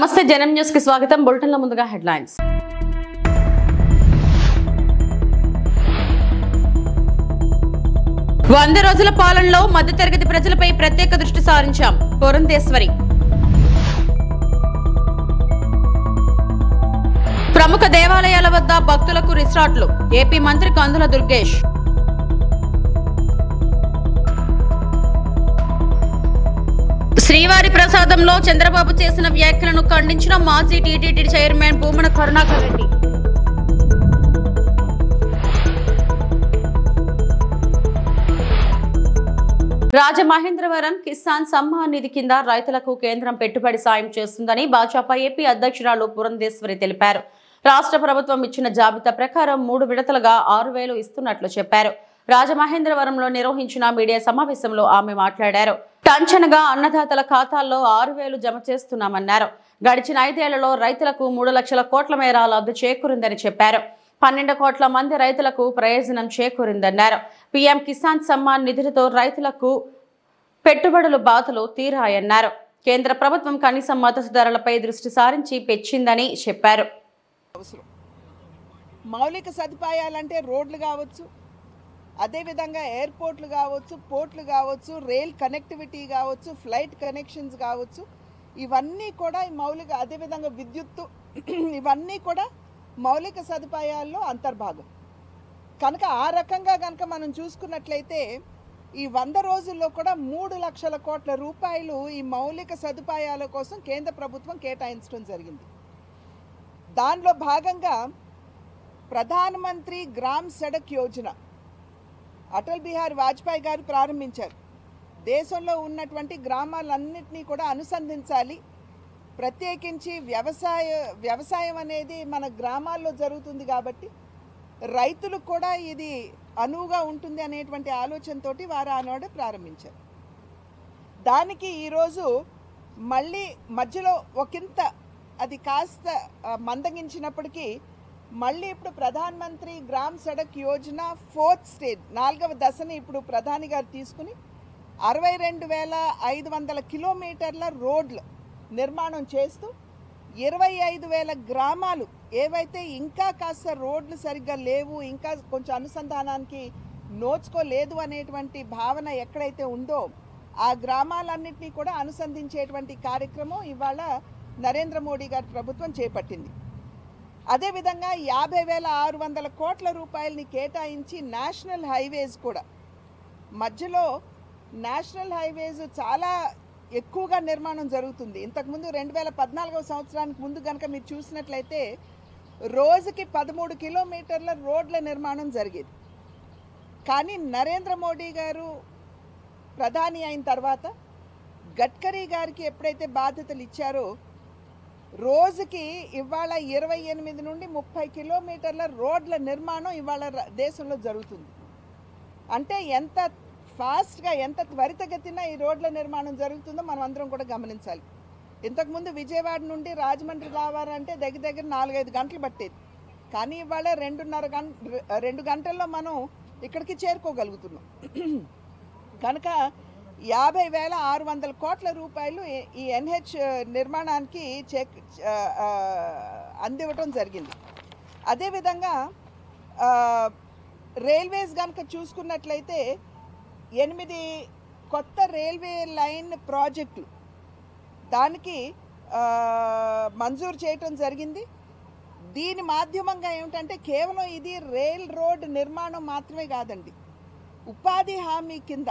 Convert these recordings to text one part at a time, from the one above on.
నమస్తే జనం న్యూస్ కి స్వాగతం. బులెటిన్ లో ముందుగా హెడ్లైన్స్. వంద రోజుల పాలనలో మధ్యతరగతి ప్రజలపై ప్రత్యేక దృష్టి సారించాం. పురంధేశ్వరి. ప్రముఖ దేవాలయాల వద్ద భక్తులకు రిసార్ట్లు. ఏపీ మంత్రి కందుల దుర్గేష్. శ్రీవారి ప్రసాదంలో చంద్రబాబు చేసిన వ్యాఖ్యలను ఖండించిన మాజీ టీటీడీ చైర్మన్ భూమన కరుణాకర్ రెడ్డి. రాజమహేంద్రవరం కిసాన్ సమ్మాన్ నిధి కింద రైతులకు కేంద్రం పెట్టుబడి సాయం చేస్తుందని భాజపా ఏపీ అధ్యక్షురాలు పురంధేశ్వరి తెలిపారు. రాష్ట్ర ప్రభుత్వం ఇచ్చిన జాబితా ప్రకారం 3 విడతలుగా 6,000 ఇస్తున్నట్లు చెప్పారు. రాజమహేంద్రవరంలో నిర్వహించిన మీడియా సమావేశంలో ఆమె మాట్లాడారు. టంచనగా అన్నదాతల ఖాతాల్లో 6,000 జమ చేస్తున్నామన్నారు. గడిచిన 5 ఏళ్లలో రైతులకు 3 లక్షల కోట్ల మేర లబ్ధి చేకూరిందని చెప్పారు. 12 కోట్ల మంది రైతులకు ప్రయోజనం చేకూరిందన్నారు. పీఎం కిసాన్ సమ్మాన్ నిధులతో రైతులకు పెట్టుబడుల బాధలు తీరాయన్నారు. కేంద్ర ప్రభుత్వం కనీస మద్దతు ధరలపై దృష్టి సారించి పెంచిందని చెప్పారు. మౌలిక సదుపాయాలంటే రోడ్లు కావచ్చు, అదేవిధంగా ఎయిర్పోర్ట్లు కావచ్చు, పోర్ట్లు కావచ్చు, రైల్ కనెక్టివిటీ కావచ్చు, ఫ్లైట్ కనెక్షన్స్ కావచ్చు, ఇవన్నీ కూడా మౌలిక, అదేవిధంగా విద్యుత్తు, ఇవన్నీ కూడా మౌలిక సదుపాయాల్లో అంతర్భాగం. కనుక ఆ రకంగా కనుక మనం చూసుకున్నట్లయితే ఈ 100 రోజుల్లో కూడా 3 లక్షల కోట్ల రూపాయలు ఈ మౌలిక సదుపాయాల కోసం కేంద్ర ప్రభుత్వం కేటాయించడం జరిగింది. దానిలో భాగంగా ప్రధానమంత్రి గ్రామ్ సడక్ యోజన అటల్ బిహారీ వాజ్పేయి గారు ప్రారంభించారు. దేశంలో ఉన్నటువంటి గ్రామాలన్నింటినీ కూడా అనుసంధించాలి. ప్రత్యేకించి వ్యవసాయం అనేది మన గ్రామాల్లో జరుగుతుంది కాబట్టి రైతులకు కూడా ఇది అనువుగా ఉంటుంది అనేటువంటి ఆలోచనతోటి వారు ఆనాడు ప్రారంభించారు. దానికి ఈరోజు మళ్ళీ మధ్యలో ఒకంత అది కాస్త మందగించినప్పటికీ మళ్ళీ ఇప్పుడు ప్రధానమంత్రి gram Sadak Yojana 4th stage 4వ దశని ఇప్పుడు ప్రధాని గారు తీసుకుని 62,500 కిలోమీటర్ల రోడ్లు నిర్మాణం చేస్తూ 25,000 గ్రామాలు ఏవైతే ఇంకా కాస్త రోడ్లు సరిగ్గా లేవు, ఇంకా కొంచెం అనుసంధానానికి నోచుకోలేదు అనేటువంటి భావన ఎక్కడైతే ఉందో ఆ గ్రామాలన్నింటినీ కూడా అనుసంధించేటువంటి కార్యక్రమం ఇవాళ నరేంద్ర మోడీ గారి ప్రభుత్వం చేపట్టింది. అదేవిధంగా 50,600 కోట్ల రూపాయలని కేటాయించి నేషనల్ హైవేస్ కూడా, మధ్యలో నేషనల్ హైవేస్ చాలా ఎక్కువగా నిర్మాణం జరుగుతుంది. ఇంతకుముందు 2014వ సంవత్సరానికి ముందు కనుక మీరు చూసినట్లయితే రోజుకి 13 కిలోమీటర్ల రోడ్ల నిర్మాణం జరిగేది. కానీ నరేంద్ర మోడీ గారు ప్రధాని అయిన తర్వాత గడ్కరీ గారికి ఎప్పుడైతే బాధ్యతలు ఇచ్చారో రోజుకి ఇవాళ 28 నుండి 30 కిలోమీటర్ల రోడ్ల నిర్మాణం ఇవాళ దేశంలో జరుగుతుంది. అంటే ఎంత ఫాస్ట్గా, ఎంత త్వరితగతిన ఈ రోడ్ల నిర్మాణం జరుగుతుందో మనం అందరం కూడా గమనించాలి. ఇంతకుముందు విజయవాడ నుండి రాజమండ్రి రావాలంటే దగ్గర 4-5 గంటలు పట్టేది. కానీ ఇవాళ 2 గంటల్లో మనం ఇక్కడికి చేరుకోగలుగుతున్నాం. కనుక 50,600 కోట్ల రూపాయలు ఈ ఎన్హెచ్ నిర్మాణానికి అందివ్వటం జరిగింది. అదేవిధంగా రైల్వేస్ కనుక చూసుకున్నట్లయితే 8 కొత్త రైల్వే లైన్ ప్రాజెక్టులు దానికి మంజూరు చేయటం జరిగింది. దీని మాధ్యమంగా ఏమిటంటే కేవలం ఇది రైల్ రోడ్ నిర్మాణం మాత్రమే కాదండి, ఉపాధి హామీ కింద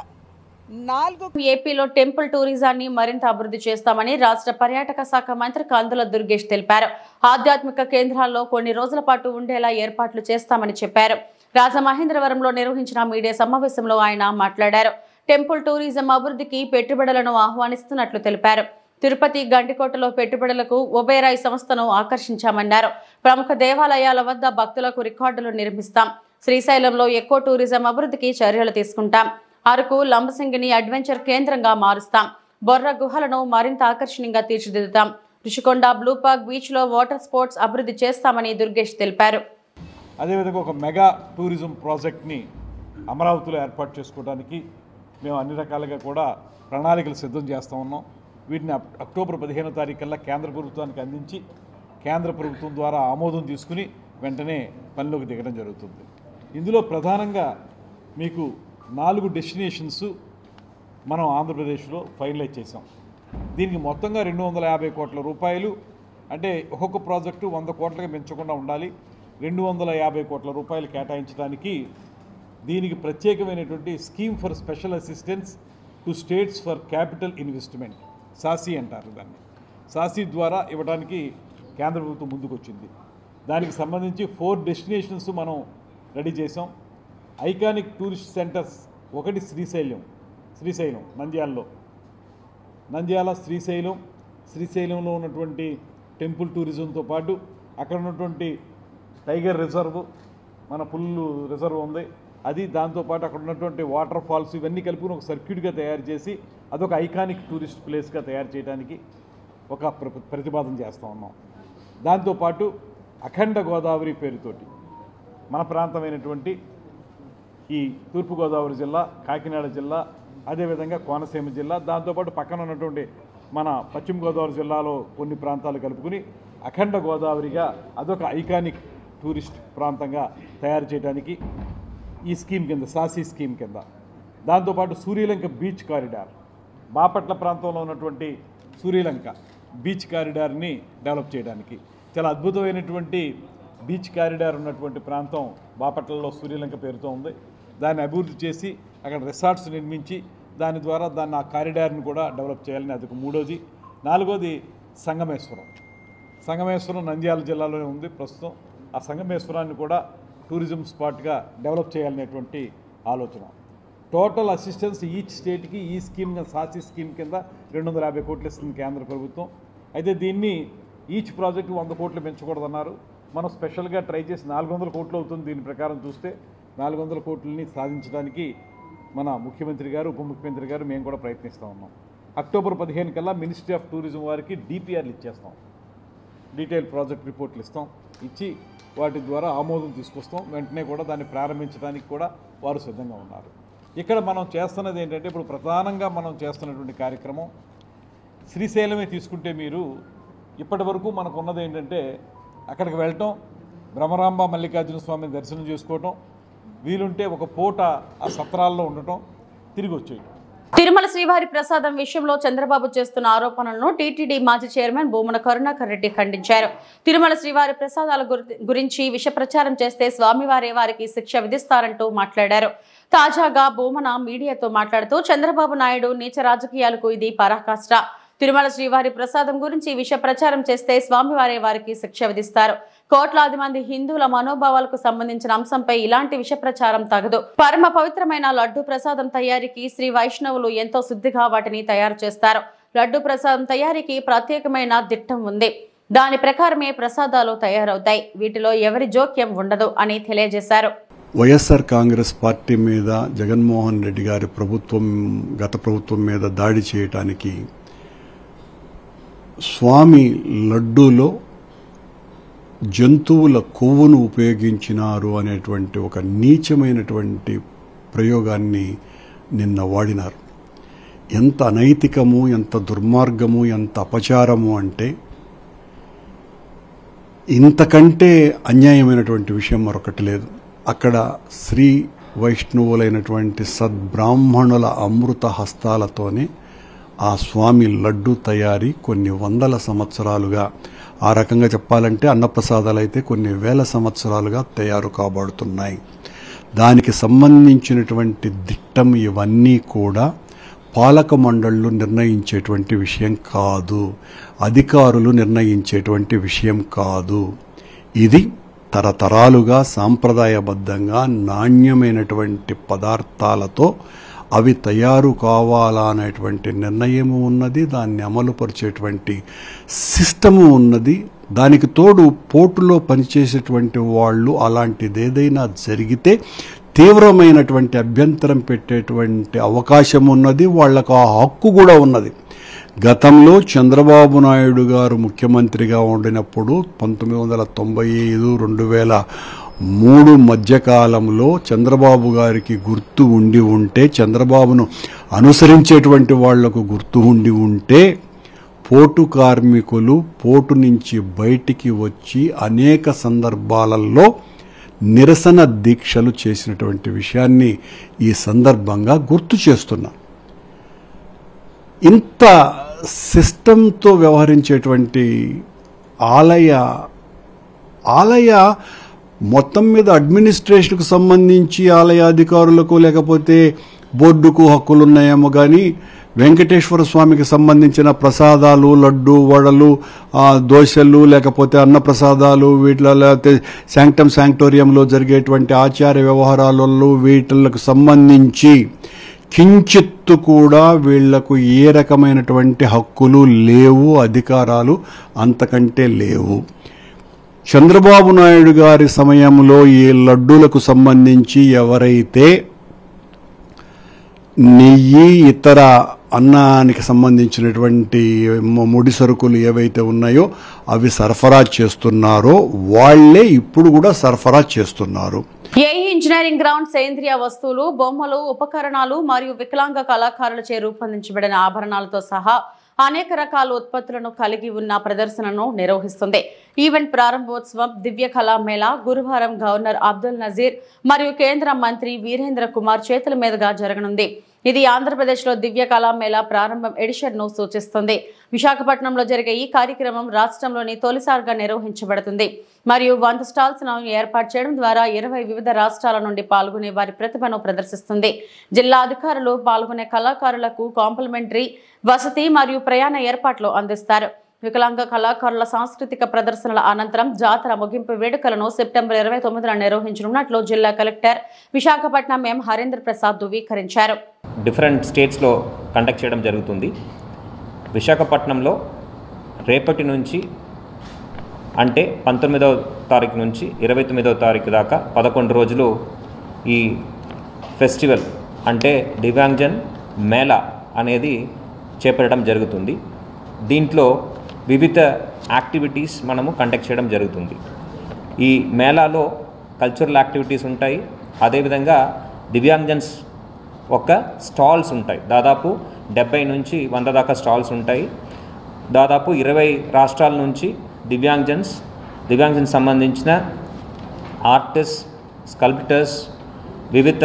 4 ఏపీలో టెంపుల్ టూరిజాన్ని మరింత అభివృద్ధి చేస్తామని రాష్ట్ర పర్యాటక శాఖ మంత్రి కందుల దుర్గేష్ తెలిపారు. ఆధ్యాత్మిక కేంద్రాల్లో కొన్ని రోజుల పాటు ఉండేలా ఏర్పాట్లు చేస్తామని చెప్పారు. రాజమహేంద్రవరంలో నిర్వహించిన మీడియా సమావేశంలో ఆయన మాట్లాడారు. టెంపుల్ టూరిజం అభివృద్ధికి పెట్టుబడులను ఆహ్వానిస్తున్నట్లు తెలిపారు. తిరుపతి, గండికోటలో పెట్టుబడులకు ఒబేరాయ్ సంస్థను ఆకర్షించామన్నారు. ప్రముఖ దేవాలయాల వద్ద భక్తులకు రికార్డులు నిర్మిస్తాం. శ్రీశైలంలో ఎక్కువ టూరిజం అభివృద్ధికి చర్యలు తీసుకుంటాం. అరకు, లంబసింగిని అడ్వెంచర్ కేంద్రంగా మారుస్తాం. బొర్ర గుహలను మరింత ఆకర్షణీయంగా తీర్చిదిద్దుతాం. రుషికొండ, బ్లూపార్క్ బీచ్ లో వాటర్ స్పోర్ట్స్ అభివృద్ధి చేస్తామని దుర్గేష్ తెలిపారు. అదేవిధంగా ఒక మెగా టూరిజం ప్రాజెక్ట్ని అమరావతిలో ఏర్పాటు చేసుకోవడానికి మేము అన్ని రకాలుగా కూడా ప్రణాళికలు సిద్ధం చేస్తూ ఉన్నాం. వీటిని అక్టోబర్ 15వ తారీఖు కల్లా కేంద్ర ప్రభుత్వానికి అందించి కేంద్ర ప్రభుత్వం ద్వారా ఆమోదం తీసుకుని వెంటనే పనిలోకి దిగడం జరుగుతుంది. ఇందులో ప్రధానంగా మీకు 4 డెస్టినేషన్స్ మనం ఆంధ్రప్రదేశ్లో ఫైనలైజ్ చేసాం. దీనికి మొత్తంగా 250 కోట్ల రూపాయలు, అంటే ఒక్కొక్క ప్రాజెక్టు 100 కోట్లకి పెంచకుండా ఉండాలి. 250 కోట్ల రూపాయలు కేటాయించడానికి దీనికి ప్రత్యేకమైనటువంటి scheme for special assistance to states for capital investment, sassy అంటారు దాన్ని. సాసీ ద్వారా ఇవ్వడానికి కేంద్ర ప్రభుత్వం ముందుకు వచ్చింది. దానికి సంబంధించి 4 డెస్టినేషన్స్ మనం రెడీ చేసాం. ఐకానిక్ టూరిస్ట్ సెంటర్స్, ఒకటి శ్రీశైలం నంద్యాల శ్రీశైలంలో ఉన్నటువంటి టెంపుల్ టూరిజంతో పాటు అక్కడ ఉన్నటువంటి టైగర్ రిజర్వ్, మన పుల్లు రిజర్వ్ ఉంది అది, దాంతోపాటు అక్కడ ఉన్నటువంటి వాటర్ ఫాల్స్ ఇవన్నీ కలుపుకుని ఒక సర్క్యూట్గా తయారు చేసి అదొక ఐకానిక్ టూరిస్ట్ ప్లేస్గా తయారు చేయడానికి ఒక ప్రతిపాదన చేస్తూ ఉన్నాం. దాంతోపాటు అఖండ గోదావరి పేరుతోటి మన ప్రాంతమైనటువంటి ఈ తూర్పుగోదావరి జిల్లా, కాకినాడ జిల్లా, అదేవిధంగా కోనసీమ జిల్లా, దాంతోపాటు పక్కన ఉన్నటువంటి మన పశ్చిమ గోదావరి జిల్లాలో కొన్ని ప్రాంతాలు కలుపుకుని అఖండ గోదావరిగా అదొక ఐకానిక్ టూరిస్ట్ ప్రాంతంగా తయారు చేయడానికి ఈ స్కీమ్ కింద, సాసీ స్కీమ్ కింద, దాంతోపాటు సూర్యలంక బీచ్ కారిడార్, బాపట్ల ప్రాంతంలో ఉన్నటువంటి సూర్యలంక బీచ్ కారిడార్ని డెవలప్ చేయడానికి, చాలా అద్భుతమైనటువంటి బీచ్ కారిడార్ ఉన్నటువంటి ప్రాంతం బాపట్లలో సూర్యలంక పేరుతో ఉంది. దాన్ని అభివృద్ధి చేసి అక్కడ రిసార్ట్స్ నిర్మించి దాని ద్వారా ఆ కారిడార్ని కూడా డెవలప్ చేయాలని అదొక 3వది. 4వది సంగమేశ్వరం నంద్యాల జిల్లాలోనే ఉంది ప్రస్తుతం. ఆ సంగమేశ్వరాన్ని కూడా టూరిజం స్పాట్గా డెవలప్ చేయాలనేటువంటి ఆలోచన. టోటల్ అసిస్టెన్స్ ఈచ్ స్టేట్కి ఈ స్కీమ్, సాసీ స్కీమ్ కింద 250 కోట్లు ఇస్తుంది కేంద్ర ప్రభుత్వం. అయితే దీన్ని ఈచ్ ప్రాజెక్టు 100 కోట్లు పెంచకూడదన్నారు. మనం స్పెషల్గా ట్రై చేసి 400 కోట్లు అవుతుంది. దీని ప్రకారం చూస్తే 400 కోట్లని సాధించడానికి మన ముఖ్యమంత్రి గారు, ఉప ముఖ్యమంత్రి గారు, మేము కూడా ప్రయత్నిస్తూ ఉన్నాం. అక్టోబర్ 15 కల్లా మినిస్ట్రీ ఆఫ్ టూరిజం వారికి డిపిఆర్లు ఇచ్చేస్తాం, డీటెయిల్ ప్రాజెక్ట్ రిపోర్ట్లు ఇచ్చి వాటి ద్వారా ఆమోదం తీసుకొస్తాం. వెంటనే కూడా దాన్ని ప్రారంభించడానికి కూడా వారు సిద్ధంగా ఉన్నారు. ఇక్కడ మనం చేస్తున్నది ఏంటంటే, ఇప్పుడు ప్రధానంగా మనం చేస్తున్నటువంటి కార్యక్రమం శ్రీశైలమే తీసుకుంటే మీరు ఇప్పటి వరకు మనకు ఉన్నది ఏంటంటే, అక్కడికి వెళ్ళటం, భ్రమరాంబ మల్లికార్జున స్వామిని దర్శనం చేసుకోవటం, వీలుంటే ఒక పూట ఆ సత్రాల్లో ఉండటం, తిరిగి వచ్చేయటం. తిరుమల శ్రీవారి ప్రసాదం విషయంలో చంద్రబాబు చేస్తున్న ఆరోపణలను టీటీడీ మాజీ చైర్మన్ భూమన కరుణాకర్ రెడ్డి ఖండించారు. తిరుమల శ్రీవారి ప్రసాదాల గురించి విష ప్రచారం చేస్తే స్వామివారే వారికి శిక్ష విధిస్తారంటూ మాట్లాడారు. తాజాగా భూమన మీడియాతో మాట్లాడుతూ చంద్రబాబు నాయుడు నీచ రాజకీయాలకు ఇది పరాకాష్ట. తిరుమల శ్రీవారి ప్రసాదం గురించి విష ప్రచారం చేస్తే స్వామివారే వారికి శిక్ష విధిస్తారు. కోట్లాది మంది హిందువుల మనోభావాలకు సంబంధించిన అంశంపై ఇలాంటి విష ప్రచారం తగదు. పరమ పవిత్రమైన లడ్డు ప్రసాదం తయారీకి శ్రీ వైష్ణవులు ఎంతో శుద్ధిగా వాటిని తయారు చేస్తారు. లడ్డు ప్రసాదం తయారీకి ప్రత్యేకమైన దిట్టం ఉంది. దాని ప్రకారమే ప్రసాదాలు తయారవుతాయి. వీటిలో ఎవరి జోక్యం ఉండదు అని తెలియజేశారు. వైఎస్ఆర్ కాంగ్రెస్ పార్టీ మీద జగన్మోహన్ రెడ్డి గారి ప్రభుత్వం, గత ప్రభుత్వం మీద దాడి చేయటానికి స్వామి లడ్డూలో జంతువుల కొవ్వును ఉపయోగించినారు అనేటువంటి ఒక నీచమైనటువంటి ప్రయోగాన్ని నిన్న వాడినారు. ఎంత అనైతికము, ఎంత దుర్మార్గము, ఎంత అపచారము అంటే ఇంతకంటే అన్యాయమైనటువంటి విషయం మరొకటి లేదు. అక్కడ శ్రీ వైష్ణవులైనటువంటి సద్బ్రాహ్మణుల అమృత హస్తాలతోనే ఆ స్వామి లడ్డు తయారీ కొన్ని వందల సంవత్సరాలుగా, ఆ రకంగా చెప్పాలంటే అన్నప్రసాదాలు అయితే కొన్ని వేల సంవత్సరాలుగా తయారు కాబడుతున్నాయి. దానికి సంబంధించినటువంటి దిట్టం ఇవన్నీ కూడా పాలక మండళ్ళు నిర్ణయించేటువంటి విషయం కాదు, అధికారులు నిర్ణయించేటువంటి విషయం కాదు. ఇది తరతరాలుగా సాంప్రదాయబద్ధంగా నాణ్యమైనటువంటి పదార్థాలతో అవి తయారు కావాలనేటువంటి నిర్ణయము ఉన్నది, దాన్ని అమలుపరిచేటువంటి సిస్టము ఉన్నది. దానికి తోడు పోర్టులో పనిచేసేటువంటి వాళ్ళు అలాంటిదేదైనా జరిగితే తీవ్రమైనటువంటి అభ్యంతరం పెట్టేటువంటి అవకాశం ఉన్నది, వాళ్లకు ఆ హక్కు కూడా ఉన్నది. గతంలో చంద్రబాబు నాయుడు గారు ముఖ్యమంత్రిగా ఉండినప్పుడు 1995-2003 మధ్యకాలంలో చంద్రబాబు గారికి గుర్తు ఉండి ఉంటే, చంద్రబాబును అనుసరించేటువంటి వాళ్లకు గుర్తు ఉండి ఉంటే పోర్టు కార్మికులు పోర్టు నుంచి బయటికి వచ్చి అనేక సందర్భాలలో నిరసన దీక్షలు చేసినటువంటి విషయాన్ని ఈ సందర్భంగా గుర్తు చేస్తున్నా. ఇంత సిస్టంతో వ్యవహరించేటువంటి ఆలయ మొత్తం మీద అడ్మినిస్ట్రేషన్కు సంబంధించి ఆలయ అధికారులకు లేకపోతే బోర్డుకు హక్కులున్నాయేమో కానీ వెంకటేశ్వర స్వామికి సంబంధించిన ప్రసాదాలు, లడ్డు, వడలు, దోశలు, లేకపోతే అన్నప్రసాదాలు, వీటిలో లేకపోతే శాంక్టోరియంలో జరిగేటువంటి ఆచార వ్యవహారాలలో వీటిలకు సంబంధించి కించిత్తు కూడా వీళ్లకు ఏ రకమైనటువంటి హక్కులు లేవు, అధికారాలు అంతకంటే లేవు. చంద్రబాబు నాయుడు గారి సమయంలో ఈ లడ్డూలకు సంబంధించి ఎవరైతే నెయ్యి, ఇతర అన్నానికి సంబంధించినటువంటి ముడి సరుకులు ఏవైతే ఉన్నాయో అవి సరఫరా చేస్తున్నారో వాళ్లే ఇప్పుడు కూడా సరఫరా చేస్తున్నారు. ఏఈ ఇంజనీరింగ్ గ్రౌండ్ సేంద్రియ వస్తువులు, బొమ్మలు, ఉపకరణాలు మరియు వికలాంగ కళాకారులచే రూపొందించబడిన ఆభరణాలతో సహా అనేక రకాల ఉత్పత్తులను కలిగి ఉన్న ప్రదర్శనను నిర్వహిస్తుంది. ఈవెంట్ ప్రారంభోత్సవం దివ్య కళా మేళా గురువారం గవర్నర్ అబ్దుల్ నజీర్ మరియు కేంద్ర మంత్రి వీరేంద్ర కుమార్ చేతుల మీదుగా జరగనుంది. ఇది ఆంధ్రప్రదేశ్లో దివ్య కళా మేళా ప్రారంభం ఎడిషన్ను సూచిస్తుంది. విశాఖపట్నంలో జరిగే ఈ కార్యక్రమం రాష్ట్రంలోని తొలిసారిగా నిర్వహించబడుతుంది మరియు 100 స్టాల్స్ను ఏర్పాటు చేయడం ద్వారా 20 వివిధ రాష్ట్రాల నుండి పాల్గొనే వారి ప్రతిభను ప్రదర్శిస్తుంది. జిల్లా అధికారులు పాల్గొనే కళాకారులకు కాంప్లిమెంటరీ వసతి మరియు ప్రయాణ ఏర్పాట్లు అందిస్తారు. వికలాంగ కళాకారుల సాంస్కృతిక ప్రదర్శనల అనంతరం జాతర ముగింపు వేడుకలను సెప్టెంబర్ 29న నిర్వహించనున్నట్లు జిల్లా కలెక్టర్ విశాఖపట్నం ఎం హరేంద్ర ప్రసాద్ ధృవీకరించారు. డిఫరెంట్ స్టేట్స్లో కండక్ట్ చేయడం జరుగుతుంది. విశాఖపట్నంలో రేపటి నుంచి అంటే 19వ తారీఖు నుంచి 29వ తారీఖు దాకా 11 రోజులు ఈ ఫెస్టివల్ అంటే దివ్యాంగజన్ మేళా అనేది చేపట్టడం జరుగుతుంది. దీంట్లో వివిధ యాక్టివిటీస్ మనము కండక్ట్ చేయడం జరుగుతుంది. ఈ మేళాలో కల్చరల్ యాక్టివిటీస్ ఉంటాయి. అదేవిధంగా దివ్యాంగజన్స్ ఒక స్టాల్స్ ఉంటాయి. దాదాపు 70 నుంచి 100 దాకా స్టాల్స్ ఉంటాయి. దాదాపు 20 రాష్ట్రాల నుంచి దివ్యాంగజన్స్ సంబంధించిన ఆర్టిస్ట్, స్కల్ప్టర్స్, వివిధ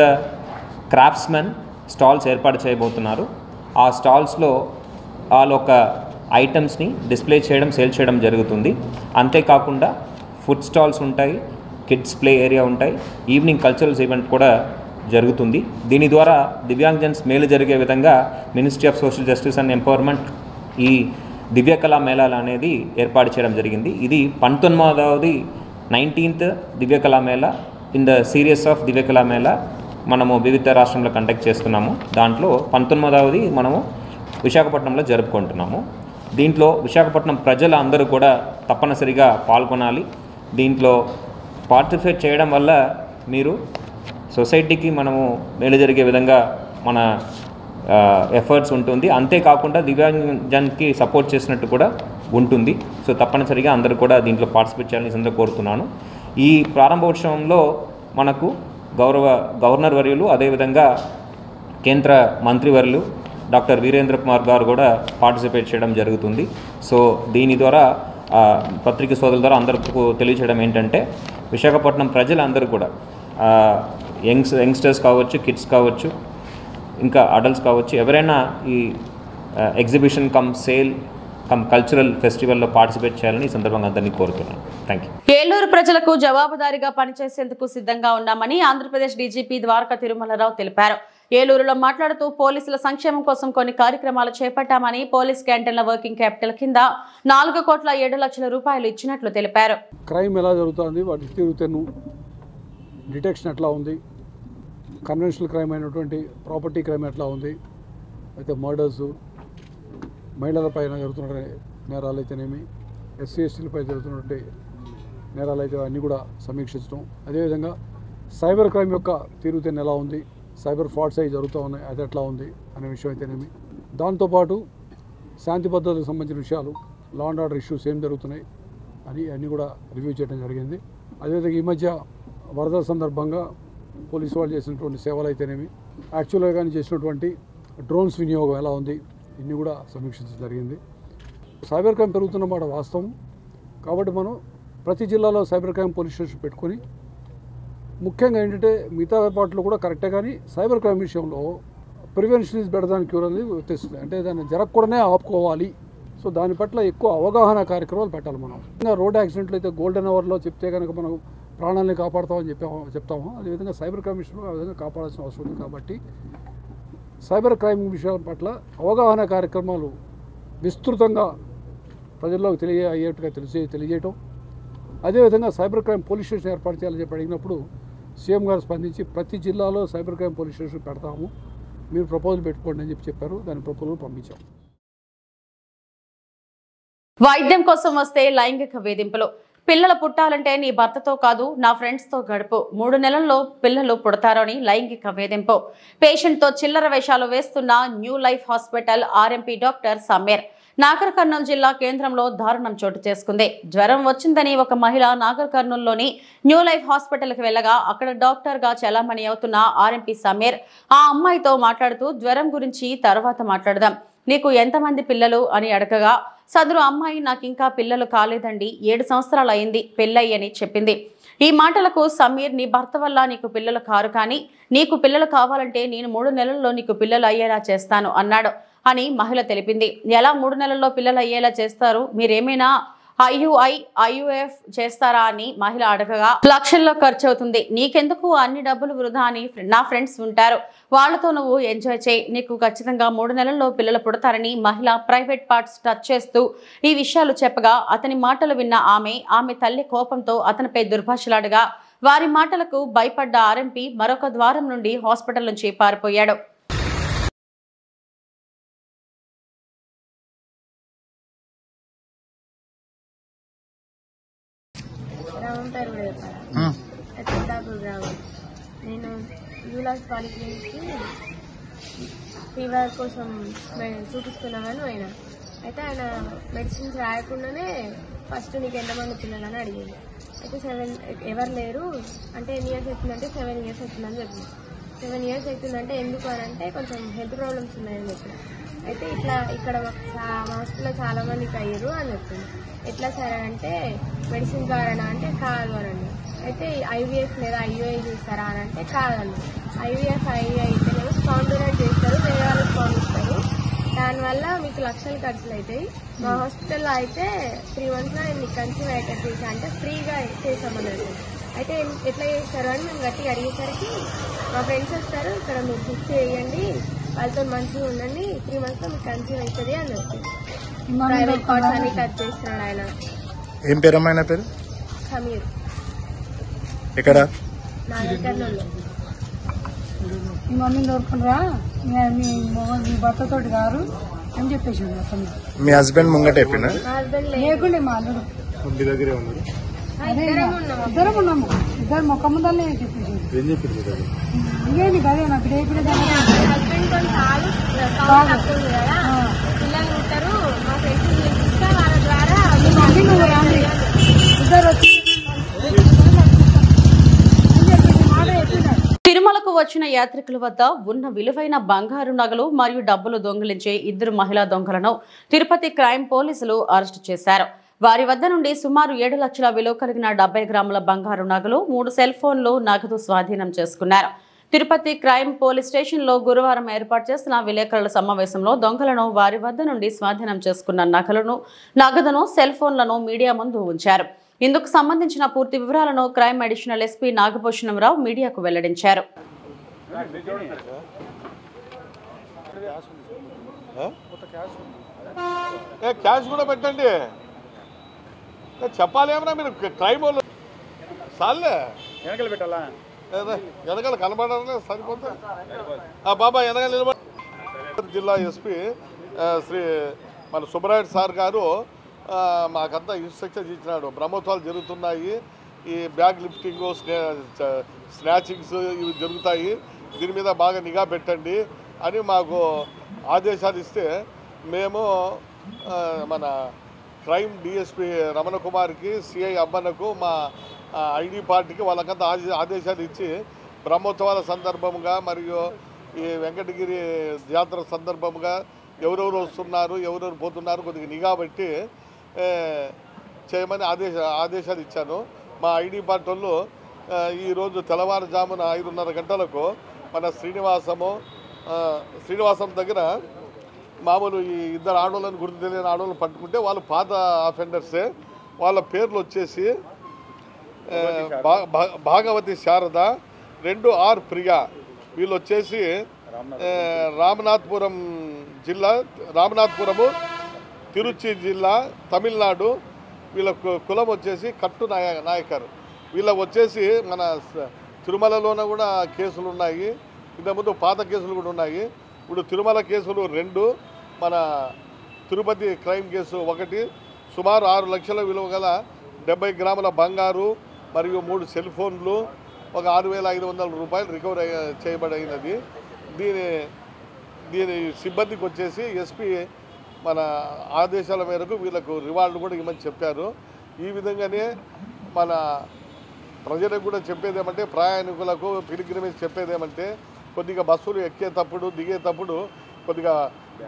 క్రాఫ్ట్స్మెన్ స్టాల్స్ ఏర్పాటు చేయబోతున్నారు. ఆ స్టాల్స్లో వాళ్ళొక ఐటమ్స్ని డిస్ప్లే చేయడం, సేల్ చేయడం జరుగుతుంది. అంతేకాకుండా ఫుడ్ స్టాల్స్ ఉంటాయి, కిడ్స్ ప్లే ఏరియా ఉంటాయి, ఈవినింగ్ కల్చరల్స్ ఈవెంట్ కూడా జరుగుతుంది. దీని ద్వారా దివ్యాంగజన్స్ మేలు జరిగే విధంగా ministry of social justice and empowerment ఈ దివ్య కళా మేళాలు అనేది ఏర్పాటు చేయడం జరిగింది. ఇది 19వ 19th Divya Kala Mela in the series of Divya Kala Mela మనము వివిధ రాష్ట్రంలో కండక్ట్ చేస్తున్నాము. దాంట్లో 19వది మనము విశాఖపట్నంలో జరుపుకుంటున్నాము. దీంట్లో విశాఖపట్నం ప్రజలు అందరూ కూడా తప్పనిసరిగా పాల్గొనాలి. దీంట్లో పార్టిసిపేట్ చేయడం వల్ల మీరు సొసైటీకి మనము మేలు జరిగే విధంగా మన ఎఫర్ట్స్ ఉంటుంది. అంతేకాకుండా దివ్యాంగజన్కి సపోర్ట్ చేసినట్టు కూడా ఉంటుంది. సో తప్పనిసరిగా అందరూ కూడా దీంట్లో పార్టిసిపేట్ చేయాలని అందరూ కోరుతున్నాను. ఈ ప్రారంభోత్సవంలో మనకు గవర్నర్ వర్యులు, అదేవిధంగా కేంద్ర మంత్రివర్యులు డాక్టర్ వీరేంద్ర కుమార్ గారు కూడా పార్టిసిపేట్ చేయడం జరుగుతుంది. సో దీని ద్వారా పత్రికా సోదరుల ద్వారా అందరికీ తెలియచేయడం ఏంటంటే విశాఖపట్నం ప్రజలందరూ కూడా యంగ్స్టర్స్ కావచ్చు, కిడ్స్ కావచ్చు, ఇంకా అడల్ట్స్ కావచ్చు, ఎవరైనా ఈ exhibition cum sale cum cultural ఫెస్టివల్లో పార్టిసిపేట్ చేయాలని ఈ సందర్భంగా అందరినీ కోరుతున్నాను. Thank you. ఏలూరు ప్రజలకు జవాబుదారీగా పనిచేసేందుకు సిద్ధంగా ఉన్నామని ఆంధ్రప్రదేశ్ డీజీపీ ద్వారకా తిరుమలరావు తెలిపారు. ఏలూరులో మాట్లాడుతూ పోలీసుల సంక్షేమం కోసం కొన్ని కార్యక్రమాలు చేపట్టామని, పోలీస్ క్యాంటీన్ల వర్కింగ్ క్యాపిటల్ కింద 4,07,00,000 రూపాయలు ఇచ్చినట్లు తెలిపారు. క్రైమ్ ఎలా జరుగుతుంది, వాటి తీరుతెన్ను డిటెక్షన్ ఎట్లా ఉంది, కన్వెన్షనల్ క్రైమ్ అయినటువంటి ప్రాపర్టీ క్రైమ్ ఎట్లా ఉంది, అయితే మర్డర్స్, మహిళలపైన జరుగుతున్న నేరాలు అయితేనేమి, ఎస్సీ ఎస్టీలపై జరుగుతున్నటువంటి నేరాలు అయితే అన్నీ కూడా సమీక్షించడం, అదేవిధంగా సైబర్ క్రైమ్ యొక్క తీరుతెన్ను ఎలా ఉంది, సైబర్ ఫ్రాడ్స్ అవి జరుగుతూ ఉన్నాయి, అది ఎట్లా ఉంది అనే విషయం అయితేనేమి, దాంతోపాటు శాంతి భద్రతకు సంబంధించిన విషయాలు, లా అండ్ ఆర్డర్ ఇష్యూస్ ఏం జరుగుతున్నాయి అని అన్నీ కూడా రివ్యూ చేయడం జరిగింది. అదేవిధంగా ఈ మధ్య వరదల సందర్భంగా పోలీసు వాళ్ళు చేసినటువంటి సేవలు అయితేనేమి, యాక్చువల్గా కానీ చేసినటువంటి డ్రోన్స్ వినియోగం ఎలా ఉంది, ఇన్ని కూడా సమీక్షించడం జరిగింది. సైబర్ క్రైమ్ పెరుగుతున్నమాట వాస్తవం. కాబట్టి మనం ప్రతి జిల్లాలో సైబర్ క్రైమ్ పోలీస్ స్టేషన్ పెట్టుకొని ముఖ్యంగా ఏంటంటే మిగతా ఏర్పాట్లు కూడా కరెక్టే, కానీ సైబర్ క్రైమ్ విషయంలో prevention is better than cure అనేది తెస్తుంది. అంటే దాన్ని జరగకూడనే ఆపుకోవాలి. సో దాని పట్ల ఎక్కువ అవగాహన కార్యక్రమాలు పెట్టాలి. మనం ఇంకా రోడ్ యాక్సిడెంట్లు అయితే గోల్డెన్ అవర్లో చెప్తే కనుక మనం ప్రాణాలని కాపాడుతామని చెప్తాము. అదేవిధంగా సైబర్ క్రైమ్ విషయంలో ఆ విధంగా కాపాడాల్సిన అవసరం ఉంది. కాబట్టి సైబర్ క్రైమ్ విషయాల పట్ల అవగాహన కార్యక్రమాలు విస్తృతంగా ప్రజల్లోకి తెలియజేట్టుగా తెలియజేయటం, అదేవిధంగా సైబర్ క్రైమ్ పోలీస్ స్టేషన్ ఏర్పాటు చేయాలని చెప్పి అడిగినప్పుడు సీఎం గారు స్పందించి ప్రతి జిల్లాలో సైబర్ క్రైమ్ పోలీస్ స్టేషన్ పెడతాము, మీరు ప్రపోజల్ పెట్టుకోండి అని చెప్పారు. దాని ప్రపోజల్ పంపించాం. వైద్యం కోసం వస్తే లైంగిక వేధింపులు. పిల్లలు పుట్టాలంటే నీ భర్తతో కాదు నా ఫ్రెండ్స్తో గడుపు, 3 నెలల్లో పిల్లలు పుడతారని లైంగిక వేధింపు. పేషెంట్తో చిల్లర వేషాలు వేస్తున్న new life hospital RMP doctor Sameer. Nagar Kurnool జిల్లా కేంద్రంలో దారుణం చోటు చేసుకుంది. జ్వరం వచ్చిందని ఒక మహిళ నాగర్ కర్నూలులోని న్యూ లైఫ్ హాస్పిటల్కి వెళ్ళగా అక్కడ డాక్టర్గా చలామణి అవుతున్న ఆర్ఎంపీ సమీర్ ఆ అమ్మాయితో మాట్లాడుతూ జ్వరం గురించి తర్వాత మాట్లాడదాం, నీకు ఎంతమంది పిల్లలు అని అడగగా సదరు అమ్మాయి నాకు ఇంకా పిల్లలు కాలేదండి, 7 సంవత్సరాలు అయింది పెళ్ళయ్యని చెప్పింది. ఈ మాటలకు సమీర్ నీ భర్త వల్ల నీకు పిల్లలు కారు, కానీ నీకు పిల్లలు కావాలంటే నేను 3 నెలల్లో నీకు పిల్లలు అయ్యేలా చేస్తాను అన్నాడు అని మహిళ తెలిపింది. ఎలా 3 నెలల్లో పిల్లలు అయ్యేలా చేస్తారు, మీరేమైనా IUF చేస్తారా అని మహిళ అడగగా లక్షల్లో ఖర్చు అవుతుంది, నీకెందుకు అన్ని డబ్బులు వృధా అని నా ఫ్రెండ్స్ ఉంటారు, వాళ్లతో నువ్వు ఎంజాయ్ చేయి, నీకు ఖచ్చితంగా 3 నెలల్లో పిల్లలు పుడతారని మహిళ ప్రైవేట్ పార్ట్స్ టచ్ చేస్తూ ఈ విషయాలు చెప్పగా అతని మాటలు విన్న ఆమె తల్లి కోపంతో అతనిపై దుర్భాషలాడగా వారి మాటలకు భయపడ్డ ఆర్ఎంపీ మరొక ద్వారం నుండి హాస్పిటల్ నుంచి పారిపోయాడు. నేను యూలాస్ పాలిక్లినిక్కి ఫీవర్ కోసం చూపిస్తున్నామని పోయినా. అయితే ఆయన మెడిసిన్స్ రాయకుండానే ఫస్ట్ నీకు ఎంతమంది పిల్లలని అడిగింది. అయితే 7 ఎవరు లేరు అంటే ఎన్ని ఇయర్స్ అవుతుందంటే 7 ఇయర్స్ అవుతుందని చెప్పింది. 7 ఇయర్స్ అవుతుందంటే ఎందుకు అని అంటే కొంచెం హెల్త్ ప్రాబ్లమ్స్ ఉన్నాయని చెప్పిన. అయితే ఇట్లా ఇక్కడ మా హాస్పిటల్లో చాలా మందికి అయ్యారు అని చెప్పింది. ఎట్లా సరే అంటే మెడిసిన్ ద్వారానా అంటే కాదు అనండి. అయితే IVF లేదా IUI చేస్తారా అని అంటే కాదండి. IVF IUI అయితేనేమో స్పాన్ డొనేట్ చేస్తారు, వేరే వాళ్ళు స్పాన్ ఇస్తారు, దానివల్ల మీకు లక్షలు ఖర్చులు అవుతాయి. మా హాస్పిటల్లో అయితే 3 monthsలో నేను మీకు కన్సీవ్ అయ్యేటట్టు చేసా అంటే ఫ్రీగా చేసామన్నట్టు. అయితే ఎట్లా చేస్తారు అని మేము గట్టిగా అడిగేసరికి మా ఫ్రెండ్స్ వస్తారు, ఇక్కడ మీరు ఫిక్స్ చేయండి, వాళ్ళతో మంచిగా ఉండండి, 3 monthsలో మీకు కన్సీవ్ అవుతుంది అని చెప్పింది. ప్రైవేట్ కార్డ్స్ అన్ని టచ్ చేస్తున్నాడు ఆయన. ఏం పేరు అమ్మాయి పేరు? సమీర్. ఎక్కడ? నాగర్ కర్నూలు. మీ మమ్మీని దొరుకుతుండ్రా, మీ భర్తతోటి గారు అని చెప్పేసి మీ హస్బెండ్ ముంగట చెప్పిండా? మా హస్బెండ్ లేకుండే మా అల్లుడు మీ దగ్గరే ఉన్నాడు. ఇద్దరం ఉన్నాము, ఇద్దరు మొక్క ముందరనే చెప్పేసి ఇంకేంది కదే నాకు హస్బెండ్ కొంచెం కాలు తక్కువ కదా, పిల్లలు ఉంటారు, మా ఫ్రెండ్స్ చేపిస్తా వాళ్ళ ద్వారా ఇద్దరు వచ్చి తిరుమలకు వచ్చిన యాత్రికుల వద్ద ఉన్న విలువైన బంగారు నగలు మరియు డబ్బులు దొంగిలించే 2 మహిళా దొంగలను తిరుపతి క్రైమ్ పోలీసులు అరెస్టు చేశారు. వారి వద్ద నుండి సుమారు 7 లక్షల విలువ కలిగిన 70 గ్రాముల బంగారు నగలు, 3 సెల్ ఫోన్లు, నగదు స్వాధీనం చేసుకున్నారు. తిరుపతి క్రైమ్ పోలీస్ స్టేషన్లో గురువారం ఏర్పాటు చేసిన విలేకరుల సమావేశంలో దొంగలను వారి వద్ద నుండి స్వాధీనం చేసుకున్న నగదును, సెల్ ఫోన్లను మీడియా ముందు ఉంచారు. ఇందుకు సంబంధించిన పూర్తి వివరాలను క్రైమ్ అడిషనల్ ఎస్పీ నాగభూషణంరావు మీడియాకు వెల్లడించారు. క్యాష్ కూడా పెట్టండి, చెప్పాలి ఏమన్నా మీరు క్రైమ్ వాళ్ళు సార్లే వెనకాల పెట్టాలా, వెనకాల కనబడాలనే సరిపోతుంది. బాబా వెనకాల నిలబడి. జిల్లా ఎస్పీ శ్రీ మన సుబ్బరాయుడు సార్ గారు మాకంతా ఇన్స్ట్రక్షన్స్ ఇచ్చినాడు. బ్రహ్మోత్సవాలు జరుగుతున్నాయి, ఈ బ్యాగ్ లిఫ్టింగ్, స్నాచింగ్స్ ఇవి జరుగుతాయి, దీని మీద బాగా నిఘా పెట్టండి అని మాకు ఆదేశాలు ఇస్తే మేము మన క్రైమ్ డిఎస్పీ రమణ కుమార్కి, సిఐ అబ్బన్నకు, మా ఐడి పార్టీకి వాళ్ళకంతా ఆదేశాలు ఇచ్చి బ్రహ్మోత్సవాల సందర్భంగా మరియు ఈ వెంకటగిరి జాతర సందర్భంగా ఎవరెవరు వస్తున్నారు, ఎవరెవరు పోతున్నారు కొద్దిగా నిఘా పెట్టి చేయమని ఆదేశాలు ఇచ్చాను. మా ఐడి పార్టీ వాళ్ళు ఈరోజు తెల్లవారుజామున 5:30 గంటలకు మన శ్రీనివాసం దగ్గర మామూలు ఈ ఇద్దరు ఆడవాళ్ళని గుర్తు తెలియని ఆడవాళ్ళని పట్టుకుంటే వాళ్ళు పాత అఫెండర్సే. వాళ్ళ పేర్లు వచ్చేసి భాగవతి శారద, 2 ఆర్ ప్రియా. వీళ్ళు వచ్చేసి రామనాథపురము తిరుచి జిల్లా తమిళనాడు. వీళ్ళ కులం వచ్చేసి కట్టు నాయకర్. వీళ్ళకి వచ్చేసి మన తిరుమలలోన కూడా కేసులు ఉన్నాయి, ఇంతకుముందు పాత కేసులు కూడా ఉన్నాయి. ఇప్పుడు తిరుమల కేసులు 2, మన తిరుపతి క్రైమ్ కేసు 1, సుమారు 6 లక్షల విలువ గల 70 గ్రాముల బంగారు మరియు 3 సెల్ ఫోన్లు, ఒక 6,500 రూపాయలు రికవరీ చేయబడినది. దీని సిబ్బందికి వచ్చేసి ఎస్పీ మన ఆదేశాల మేరకు వీళ్ళకు రివార్డు కూడా ఇవ్వమని చెప్పారు. ఈ విధంగానే మన ప్రజలకు కూడా చెప్పేదేమంటే, ప్రయాణికులకు పిలిగ్రిమేజ్ చెప్పేదేమంటే, కొద్దిగా బస్సులు ఎక్కేటప్పుడు దిగేటప్పుడు కొద్దిగా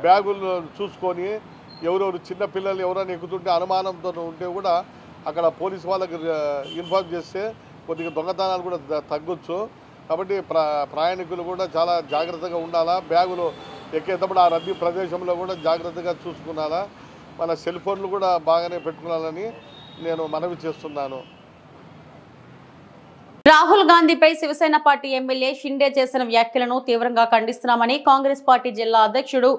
బ్యాగులు చూసుకొని ఎవరెవరు చిన్నపిల్లలు ఎవరైనా ఎక్కుతుంటే అనుమానంతో ఉంటే కూడా అక్కడ పోలీసు వాళ్ళకి ఇన్ఫార్మ్ చేస్తే కొద్దిగా దొంగతనాలు కూడా తగ్గొచ్చు. కాబట్టి ప్రయాణికులు కూడా చాలా జాగ్రత్తగా ఉండాలా. బ్యాగులు ఎక్కేటప్పుడు ఆ రద్దీ ప్రదేశంలో కూడా జాగ్రత్తగా చూసుకున్నాలా. మన సెల్ ఫోన్లు కూడా బాగానే పెట్టుకోవాలని నేను మనవి చేస్తున్నాను. రాహుల్ గాంధీపై శివసేన పార్టీ ఎమ్మెల్యే షిండే చేసిన వ్యాఖ్యలను తీవ్రంగా ఖండిస్తున్నామని కాంగ్రెస్ పార్టీ జిల్లా అధ్యక్షుడు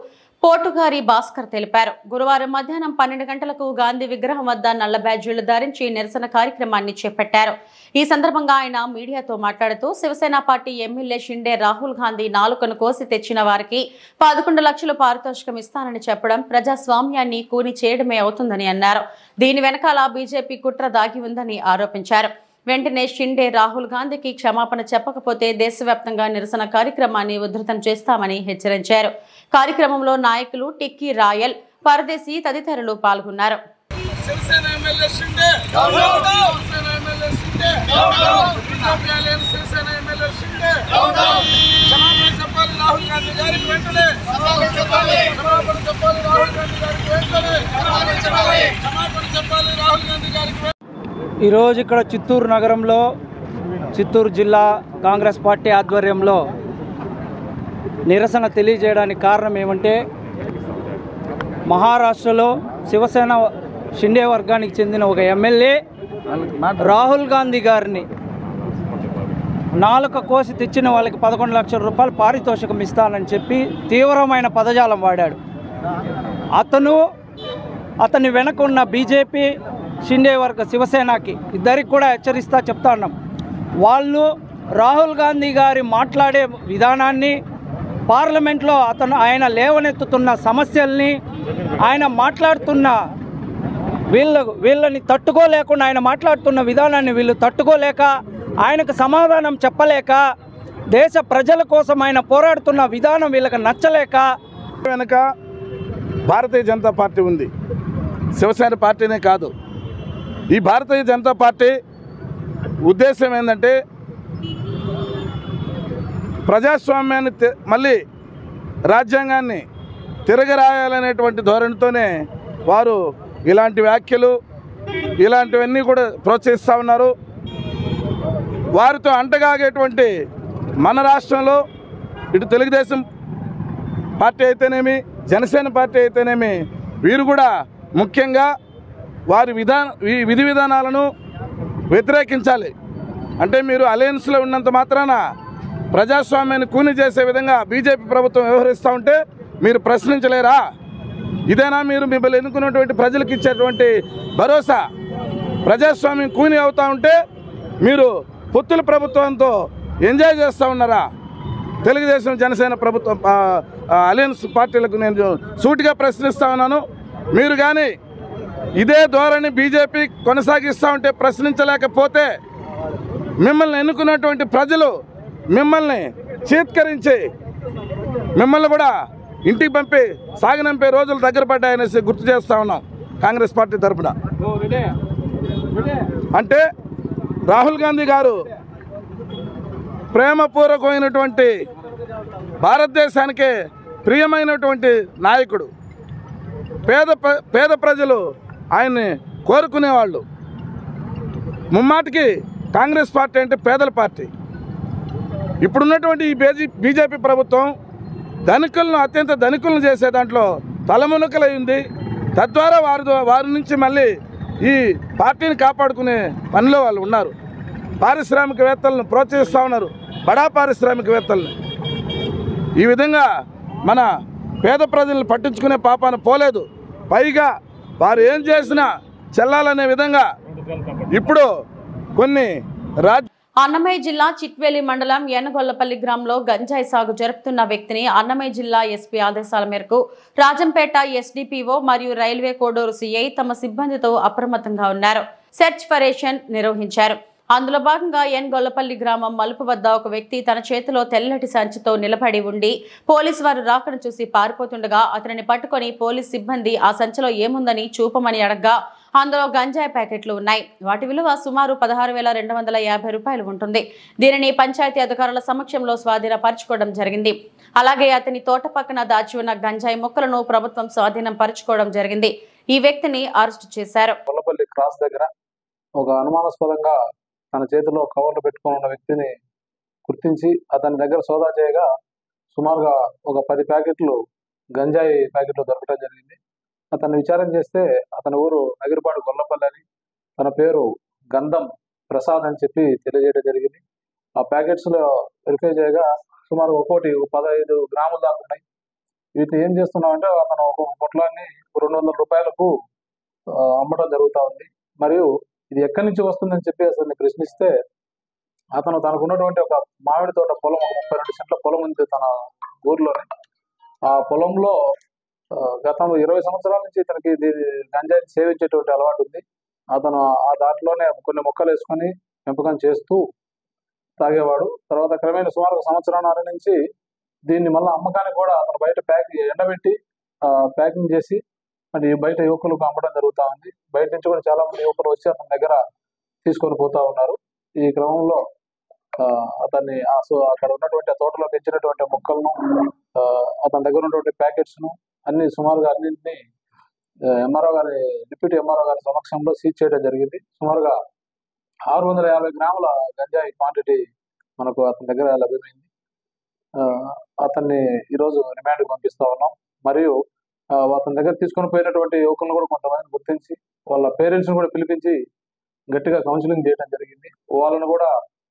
పోటుగారి భాస్కర్ తెలిపారు. గురువారం మధ్యాహ్నం 12 గంటలకు గాంధీ విగ్రహం వద్ద నల్ల బ్యాడ్జీలు ధరించి నిరసన కార్యక్రమాన్ని చేపట్టారు. ఈ సందర్భంగా ఆయన మీడియాతో మాట్లాడుతూ శివసేన పార్టీ ఎమ్మెల్యే షిండే రాహుల్ గాంధీ నాలుకను కోసి తెచ్చిన వారికి 11 లక్షలు పారితోషికం ఇస్తానని చెప్పడం ప్రజాస్వామ్యాన్ని కూని చేయడమే అవుతుందని అన్నారు. దీని వెనకాల బీజేపీ కుట్ర దాగి ఉందని ఆరోపించారు. వెంటనే షిండే రాహుల్ గాంధీకి క్షమాపణ చెప్పకపోతే దేశవ్యాప్తంగా నిరసన కార్యక్రమాన్ని ఉధృతం చేస్తామని హెచ్చరించారు. కార్యక్రమంలో నాయకులు టిక్కీ రాయల్, పరదేశీ తదితరులు పాల్గొన్నారు. ఈరోజు ఇక్కడ చిత్తూరు నగరంలో చిత్తూరు జిల్లా కాంగ్రెస్ పార్టీ ఆధ్వర్యంలో నిరసన తెలియజేయడానికి కారణం ఏమంటే, మహారాష్ట్రలో శివసేన షిండే వర్గానికి చెందిన ఒక ఎమ్మెల్యే రాహుల్ గాంధీ గారిని నాలుక కోసి తెచ్చిన వాళ్ళకి 11 లక్షల రూపాయలు పారితోషికం ఇస్తానని చెప్పి తీవ్రమైన పదజాలం వాడాడు. అతని వెనక ఉన్న బీజేపీ షిండే వర్గ శివసేనకి ఇద్దరికి కూడా హెచ్చరిస్తా చెప్తా ఉన్నాం. వాళ్ళు రాహుల్ గాంధీ గారి మాట్లాడే విధానాన్ని, పార్లమెంట్లో ఆయన లేవనెత్తుతున్న సమస్యల్ని, ఆయన మాట్లాడుతున్న వీళ్ళని తట్టుకోలేకుండా ఆయన మాట్లాడుతున్న విధానాన్ని వీళ్ళు తట్టుకోలేక, ఆయనకు సమాధానం చెప్పలేక, దేశ ప్రజల కోసం ఆయన పోరాడుతున్న విధానం వీళ్ళకి నచ్చలేక వెనక భారతీయ జనతా పార్టీ ఉంది. శివసేన పార్టీనే కాదు, ఈ భారతీయ జనతా పార్టీ ఉద్దేశం ఏంటంటే ప్రజాస్వామ్యాన్ని మళ్ళీ రాజ్యాంగాన్ని తిరగరాయాలనేటువంటి ధోరణితోనే వారు ఇలాంటి వ్యాఖ్యలు ఇలాంటివన్నీ కూడా ప్రోత్సహిస్తూ ఉన్నారు. వారితో అంటగాగేటువంటి మన రాష్ట్రంలో ఇటు తెలుగుదేశం పార్టీ అయితేనేమి, జనసేన పార్టీ అయితేనేమి, వీరు కూడా ముఖ్యంగా వారి విధి విధానాలను వ్యతిరేకించాలి. అంటే మీరు అలయన్స్లో ఉన్నంత మాత్రాన ప్రజాస్వామ్యాన్ని కూని చేసే విధంగా బీజేపీ ప్రభుత్వం వ్యవహరిస్తూ ఉంటే మీరు ప్రశ్నించలేరా? ఇదేనా మీరు మిమ్మల్ని ఎన్నుకున్నటువంటి ప్రజలకు ఇచ్చేటువంటి భరోసా? ప్రజాస్వామ్యం కూని అవుతూ ఉంటే మీరు పొత్తుల ప్రభుత్వంతో ఎంజాయ్ చేస్తూ ఉన్నారా? తెలుగుదేశం జనసేన ప్రభుత్వం అలయన్స్ పార్టీలకు నేను సూటిగా ప్రశ్నిస్తూ ఉన్నాను. మీరు కానీ ఇదే ధోరణి బీజేపీ కొనసాగిస్తూ ఉంటే, ప్రశ్నించలేకపోతే మిమ్మల్ని ఎన్నుకున్నటువంటి ప్రజలు మిమ్మల్ని చీత్కరించి మిమ్మల్ని కూడా ఇంటికి పంపి సాగనంపే రోజులు దగ్గర పడ్డాయనేసి గుర్తు చేస్తూ ఉన్నాం కాంగ్రెస్ పార్టీ తరఫున. అంటే రాహుల్ గాంధీ గారు ప్రేమపూర్వకమైనటువంటి భారతదేశానికే ప్రియమైనటువంటి నాయకుడు. పేద ప్రజలు ఆయన్ని కోరుకునేవాళ్ళు. ముమ్మాటికి కాంగ్రెస్ పార్టీ అంటే పేదల పార్టీ. ఇప్పుడున్నటువంటి ఈ బీజేపీ ప్రభుత్వం ధనికులను అత్యంత ధనికులను చేసే దాంట్లో తలమునకలైంది. తద్వారా వారి నుంచి మళ్ళీ ఈ పార్టీని కాపాడుకునే పనిలో వాళ్ళు ఉన్నారు. పారిశ్రామికవేత్తలను ప్రోత్సహిస్తూ ఉన్నారు, బడా పారిశ్రామికవేత్తలను. ఈ విధంగా మన పేద ప్రజలను పట్టించుకునే పాపాన పోలేదు. పైగా వారు ఏం చేసినా చెల్లాలనే విధంగా ఇప్పుడు కొన్ని అన్నమయ్య జిల్లా చిట్వేలి మండలం ఏనగొల్లపల్లి గ్రామంలో గంజాయి సాగు జరుపుతున్న వ్యక్తిని అన్నమయ్య జిల్లా ఎస్పీ ఆదేశాల మేరకు రాజంపేట ఎస్డిపిఓ మరియు రైల్వే కోడూరు సిఐ తమ సిబ్బందితో అప్రమత్తంగా ఉన్నారు. సెర్చ్ ఆపరేషన్ నిర్వహించారు. అందులో భాగంగా గొల్లపల్లి గ్రామం మలుపు వద్ద ఒక వ్యక్తి తన చేతిలో తెల్లటి సంచితో నిలబడి ఉండి పోలీసు వారు రాకను చూసి పారిపోతుండగా అతనిని పట్టుకొని పోలీస్ సిబ్బంది ఆ సంచిలో ఏముందని చూపమని అడగ్గా అందులో గంజాయి ప్యాకెట్లు ఉన్నాయి. వాటి విలువ సుమారు 16,250 రూపాయలు ఉంటుంది. దీనిని పంచాయతీ అధికారుల సమక్షంలో స్వాధీనపరచుకోవడం జరిగింది. అలాగే అతని తోట పక్కన దాచి ఉన్న గంజాయి మొక్కలను ప్రభుత్వం స్వాధీనం పరచుకోవడం జరిగింది. ఈ వ్యక్తిని అరెస్టు చేశారు. గొల్లపల్లి క్రాస్ దగ్గర ఒక అనుమానాస్పదంగా తన చేతిలో కవర్లు పెట్టుకుని ఉన్న వ్యక్తిని గుర్తించి అతని దగ్గర సోదా చేయగా సుమారుగా ఒక 10 ప్యాకెట్లు గంజాయి ప్యాకెట్లు దొరకడం జరిగింది. అతన్ని విచారణ చేస్తే అతని ఊరు నగిరిపాడు గొల్లపల్లి అని, తన పేరు గంధం ప్రసాద్ అని చెప్పి తెలియజేయడం జరిగింది. ఆ ప్యాకెట్స్లో వెరిఫై చేయగా సుమారు ఒక్కోటి 15 గ్రాముల దాకా ఉన్నాయి. వీటిని ఏం చేస్తున్నామంటే అతను ఒక పొట్లాన్ని 200 రూపాయలకు అమ్మడం జరుగుతూ ఉంది. మరియు ఇది ఎక్కడి నుంచి వస్తుందని చెప్పి అసలు ప్రశ్నిస్తే అతను తనకున్నటువంటి ఒక మామిడి తోట పొలం, 32 సెంట్ల పొలం ఉంది తన ఊర్లోనే. ఆ పొలంలో గతంలో 20 సంవత్సరాల నుంచి ఇతనికి గంజాయిని సేవించేటువంటి అలవాటు ఉంది. అతను ఆ దాంట్లోనే కొన్ని మొక్కలు వేసుకొని పెంపకం చేస్తూ తాగేవాడు. తర్వాత క్రమేణా సుమారు 1 సంవత్సరాల నుంచి దీన్ని మళ్ళీ అమ్మకానికి కూడా అతను బయట ఎండబెట్టి ప్యాకింగ్ చేసి మరి బయట యువకులకు అమ్మడం జరుగుతూ ఉంది. బయట నుంచి కూడా చాలా మంది యువకులు వచ్చి అతని దగ్గర తీసుకొని పోతా ఉన్నారు. ఈ క్రమంలో అతన్ని అక్కడ ఉన్నటువంటి తోటలో పెంచినటువంటి మొక్కలను, అతని దగ్గర ఉన్నటువంటి ప్యాకెట్స్ను అన్ని సుమారుగా అన్నింటినీ ఎంఆర్ఓ గారి డిప్యూటీ ఎంఆర్ఓ గారి సమక్షంలో సీజ్ చేయడం జరిగింది. సుమారుగా 650 గ్రాముల గంజాయి క్వాంటిటీ మనకు అతని దగ్గర లభ్యమైంది. అతన్ని ఈరోజు రిమాండ్కి పంపిస్తా ఉన్నాం. మరియు అతని దగ్గర తీసుకొని పోయినటువంటి యువకులను కూడా కొంతమందిని గుర్తించి వాళ్ళ పేరెంట్స్ని కూడా పిలిపించి గట్టిగా కౌన్సిలింగ్ చేయడం జరిగింది. వాళ్ళను కూడా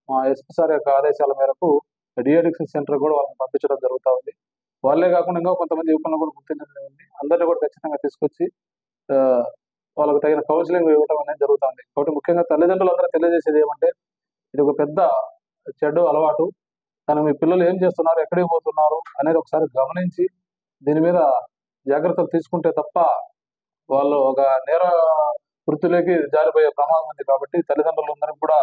మా ఎస్పీ సార్ యొక్క ఆదేశాల మేరకు డిఅడిక్షన్ సెంటర్ కూడా వాళ్ళని పంపించడం జరుగుతూ ఉంది. వాళ్ళే కాకుండా ఇంకా కొంతమంది యువకులను కూడా గుర్తించడం జరిగింది. అందరినీ కూడా ఖచ్చితంగా తీసుకొచ్చి వాళ్ళకు తగిన కౌన్సిలింగ్ ఇవ్వడం అనేది జరుగుతుంది. కాబట్టి ముఖ్యంగా తల్లిదండ్రులందరూ తెలియజేసేది ఏమంటే ఇది ఒక పెద్ద చెడు అలవాటు. కానీ మీ పిల్లలు ఏం చేస్తున్నారు, ఎక్కడికి పోతున్నారు అనేది ఒకసారి గమనించి దీని మీద జాగ్రత్తలు తీసుకుంటే తప్ప వాళ్ళు ఒక నేర వృత్తిలోకి జారిపోయే ప్రమాదం ఉంది. కాబట్టి తల్లిదండ్రులందరికీ కూడా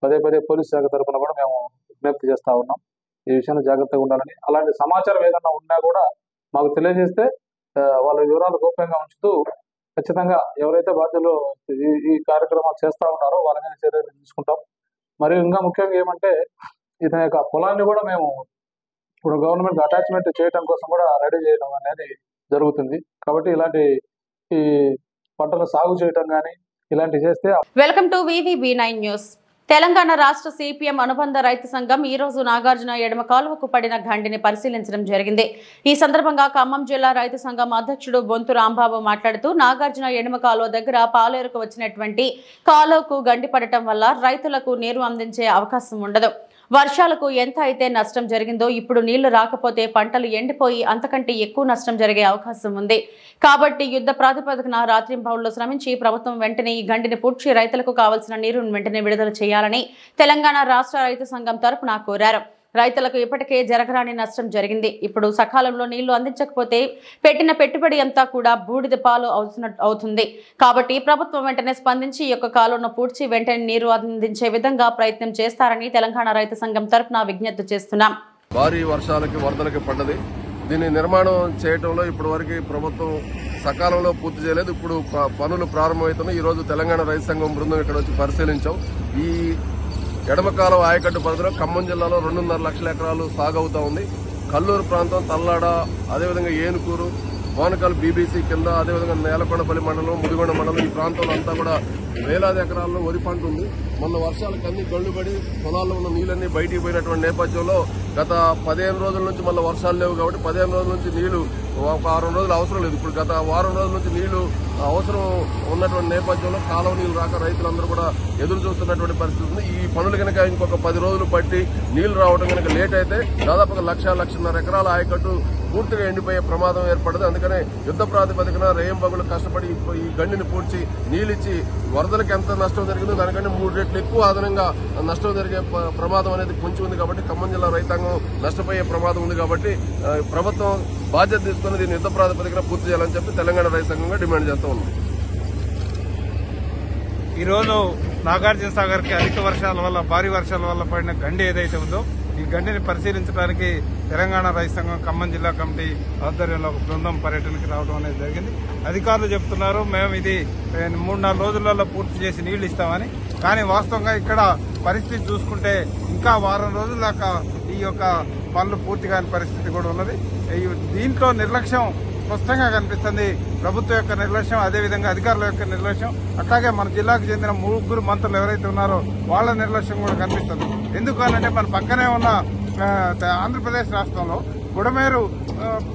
పదే పోలీసు శాఖ తరఫున కూడా మేము విజ్ఞప్తి చేస్తా ఉన్నాం ఈ విషయంలో జాగ్రత్తగా ఉండాలని. అలాంటి సమాచారం ఏదన్నా ఉన్నా కూడా మాకు తెలియజేస్తే వాళ్ళ వివరాలు గోప్యంగా ఉంచుతూ ఖచ్చితంగా ఎవరైతే బాధ్యులు ఈ కార్యక్రమాలు చేస్తూ ఉన్నారో వాళ్ళ మీద చర్యలు తీసుకుంటాం. మరియు ఇంకా ముఖ్యంగా ఏమంటే ఇతని యొక్క పొలాన్ని కూడా మేము ఇప్పుడు గవర్నమెంట్ అటాచ్మెంట్ చేయడం కోసం కూడా రెడీ చేయడం అనేది జరుగుతుంది. కాబట్టి ఇలాంటి ఈ పంటల సాగు చేయడం కానీ ఇలాంటివి చేస్తే. Welcome to VVB9 news. Telangana రాష్ట్ర సిపిఎం అనుబంధ రైతు సంఘం ఈ రోజు నాగార్జున ఎడమ కాలువకు పడిన గండిని పరిశీలించడం జరిగింది. ఈ సందర్భంగా ఖమ్మం జిల్లా రైతు సంఘం అధ్యక్షుడు బొంతు రాంబాబు మాట్లాడుతూ నాగార్జున ఎడమ కాలువ దగ్గర పాలేరుకు వచ్చినటువంటి కాలువకు గండి పడటం వల్ల రైతులకు నీరు అందించే అవకాశం ఉండదు. వర్షాలకు ఎంత అయితే నష్టం జరిగిందో ఇప్పుడు నీళ్లు రాకపోతే పంటలు ఎండిపోయి అంతకంటే ఎక్కువ నష్టం జరిగే అవకాశం ఉంది. కాబట్టి యుద్ధ ప్రాతిపదికన రాత్రింబవళ్లు శ్రమించి ప్రభుత్వం వెంటనే ఈ గండిని పూడ్చి రైతులకు కావాల్సిన నీరును వెంటనే విడుదల చేయాలని తెలంగాణ రాష్ట్ర రైతు సంఘం తరపున కోరారు. రైతులకు ఇప్పటికే జరగరాని నష్టం జరిగింది. ఇప్పుడు సకాలంలో నీళ్లు అందించకపోతే పెట్టిన పెట్టుబడి అంతా కూడా బూడిద పాలు అవుతుంది. కాబట్టి ప్రభుత్వం వెంటనే స్పందించి ఈ యొక్క కాలువను పూడ్చి వెంటనే నీరు అందించే విధంగా ప్రయత్నం చేస్తారని తెలంగాణ రైతు సంఘం తరపున విజ్ఞప్తి చేస్తున్నాం. భారీ వర్షాలకి వరదలకి పడ్డది. దీన్ని నిర్మాణం చేయడంలో ఇప్పటి వరకు ప్రభుత్వం సకాలంలో పూర్తి చేయలేదు. ఇప్పుడు పనులు ప్రారంభమవుతున్నాయి. ఈ రోజు తెలంగాణ రైతు సంఘం బృందం ఇక్కడ వచ్చి పరిశీలించాం. ఈ ఎడమకాలం ఆయకట్టు పరిధిలో ఖమ్మం జిల్లాలో 2.5 లక్షల ఎకరాలు సాగు అవుతా ఉంది. కల్లూరు ప్రాంతం, తల్లాడ, అదేవిధంగా ఏనుకూరు, వానకాలు బీబీసీ కింద, అదేవిధంగా నేలకొండపల్లి మండలం, ముదిగొండ మండలం, ఈ ప్రాంతంలో అంతా కూడా వేలాది ఎకరాల్లో వరి పంట ఉంది. మొన్న వర్షాలకు అన్ని గళ్ళుబడి పొలాల్లో ఉన్న నీళ్ళన్నీ బయటికి పోయినటువంటి నేపథ్యంలో గత 15 రోజుల నుంచి మళ్ళీ వర్షాలు లేవు కాబట్టి 15 రోజుల నుంచి నీళ్లు ఒక 6 రోజులు అవసరం లేదు. ఇప్పుడు గత వారం రోజుల నుంచి నీళ్లు అవసరం ఉన్నటువంటి నేపథ్యంలో కాలువ నీళ్లు రాక రైతులందరూ కూడా ఎదురు చూస్తున్నటువంటి పరిస్థితి ఉంది. ఈ పనులు కనుక ఇంకొక 10 రోజులు పట్టి నీళ్లు రావడం కనుక లేట్ అయితే దాదాపుగా 1,00,000-1,50,000 ఎకరాల ఆయకట్టు పూర్తిగా ఎండిపోయే ప్రమాదం ఏర్పడదు. అందుకనే యుద్ధ ప్రాతిపదికన రేయింబగులు కష్టపడి ఈ గండిని పూడ్చి నీళ్ళిచ్చి వరదలకు ఎంత నష్టం జరిగిందో దానికంటే 3 రెట్లు ఎక్కువ అదనంగా నష్టం జరిగే ప్రమాదం అనేది పొంచి ఉంది. కాబట్టి ఖమ్మం జిల్లా రైతాంగం నష్టపోయే ప్రమాదం ఉంది. కాబట్టి ప్రభుత్వం బాధ్యత తీసుకుని దీన్ని యుద్ధ ప్రాతిపదికన పూర్తి చేయాలని చెప్పి తెలంగాణ రైతు సంఘంగా డిమాండ్ చేస్తూ ఉన్నాం. ఈరోజు నాగార్జున సాగర్ కి అధిక వర్షాల వల్ల, భారీ వర్షాల వల్ల పడిన గండి ఏదైతే ఉందో ఈ గండిని పరిశీలించడానికి తెలంగాణ రైతు సంఘం ఖమ్మం జిల్లా కమిటీ ఆధ్వర్యంలో ఒక బృందం పర్యటనకి రావడం అనేది జరిగింది. అధికారులు చెబుతున్నారు మేము ఇది 3-4 రోజులలో పూర్తి చేసి నీళ్లు ఇస్తామని. కానీ వాస్తవంగా ఇక్కడ పరిస్థితి చూసుకుంటే ఇంకా వారం రోజుల దాకా ఈ యొక్క పనులు పూర్తి కాని పరిస్థితి కూడా ఉన్నది. దీంట్లో నిర్లక్ష్యం స్పష్టంగా కనిపిస్తుంది. ప్రభుత్వం యొక్క నిర్లక్ష్యం, అదేవిధంగా అధికారుల యొక్క నిర్లక్ష్యం, అట్లాగే మన జిల్లాకు చెందిన 3 మంత్రులు ఎవరైతే ఉన్నారో వాళ్ళ నిర్లక్ష్యం కూడా కనిపిస్తుంది. ఎందుకనంటే మన పక్కనే ఉన్న ఆంధ్రప్రదేశ్ రాష్ట్రంలో బుడమేరు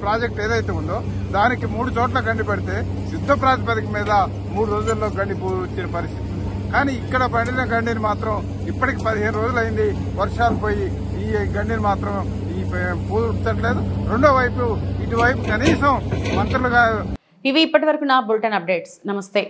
ప్రాజెక్ట్ ఏదైతే ఉందో దానికి 3 చోట్ల గండి పెడితే యుద్ధ ప్రాతిపదిక మీద 3 రోజుల్లో గండి పూర్చిన పరిస్థితి. కానీ ఇక్కడ పడిన గండిని మాత్రం ఇప్పటికి 15 రోజులైంది వర్షాలు పోయి ఈ గండిని మాత్రం ఈ పూర్చట్లేదు. రెండో వైపు ఇటువైపు కనీసం మంత్రులుగా. ఇవి ఇప్పటి వరకు నా బులెటిన్ అప్డేట్స్. నమస్తే.